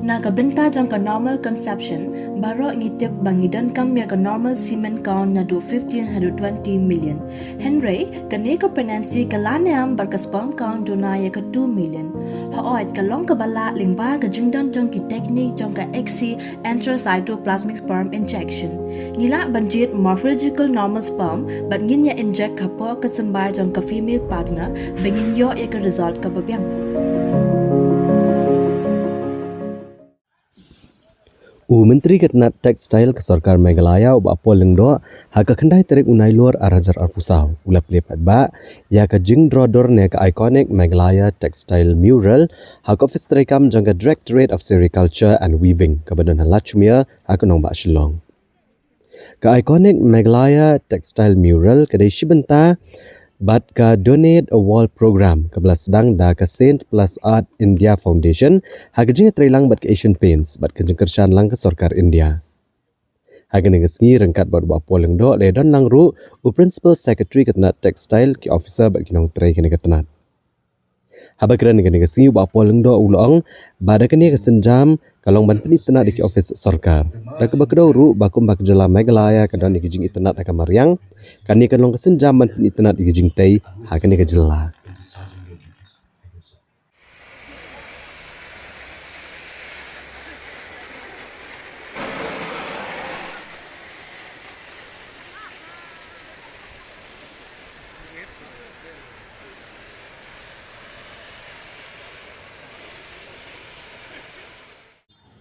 Na kabenta jang ka normal conception, baro ngitip bangidan kam ya ka normal cement count na do 1520 million. Henry, kane ka penansi kalaneam bar ka sperm count do na ya ka 2 million. Haoit ka long ka bala lingba ka jingdan jang ki technique jang ka XC enterocytoplasmic sperm injection. Ngila banjit morphological normal sperm, but ngin ya inject ka po ka sambay jang ka female partner, bengin yo ya ka result ka babyang. Menteri Ketnat Textile ke Sarkar Meghalaya apa lengdo haka kendai terik unai luar arajar arpusau ula pli Paidbah ya ke Jingdrodur ne ke iconic Meghalaya Textile Mural haka Ophis terekam jangka Directorate of Sericulture and Weaving ke badan Halachumia haka nong Shillong. Ke iconic Meghalaya Textile Mural kedai shibenta bat ka donate a wall program ke belas sedang da ke Saint Plus Art India Foundation hak jing trilang bat ke Asian Paints bat ke jengkershan lang ke Sarkar India. Hak ni ngesngi rengkat bat ba poleng do le don lang ru u principal secretary Ketnat Textile ki officer bat kinong tray kene Ketnat. Habakran ni ngesngi ba poleng do ulong bada kene kesenjam kalong ban penit tenat di office Sarkar. Da ke bakdo ru bakum bak jela Meghalaya kadon di jing internet aka Mariang kani kalong kesenjam ban penit tenat di jing tei hak ni ke jela.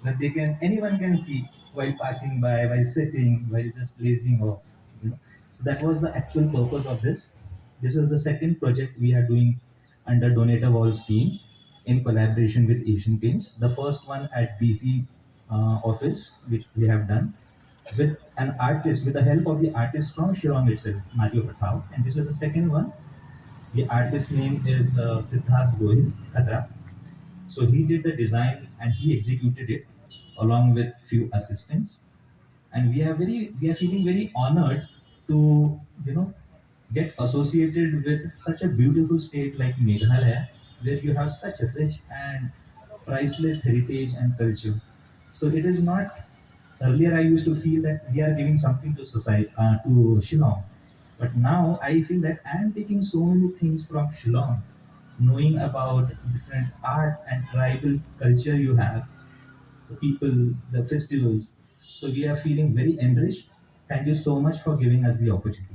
That anyone can see while passing by, while sitting, while just lazing off. So that was the actual purpose of this. This is the second project we are doing under Donator Wall scheme in collaboration with Asian Paints. The first one at DC office, which we have done with an artist, with the help of the artist from Shillong itself, Matthew Pathau. And this is the second one. The artist's name is Siddharth Gohil Khadra. So he did the design and he executed it along with few assistants, and we are feeling very honored to get associated with such a beautiful state like Meghalaya, where you have such a rich and priceless heritage and culture. So it is not, earlier I used to feel that we are giving something to society, to Shillong, but now I feel that I am taking so many things from Shillong, knowing about different arts and tribal culture you have, the people, the festivals. So we are feeling very enriched. Thank you so much for giving us the opportunity.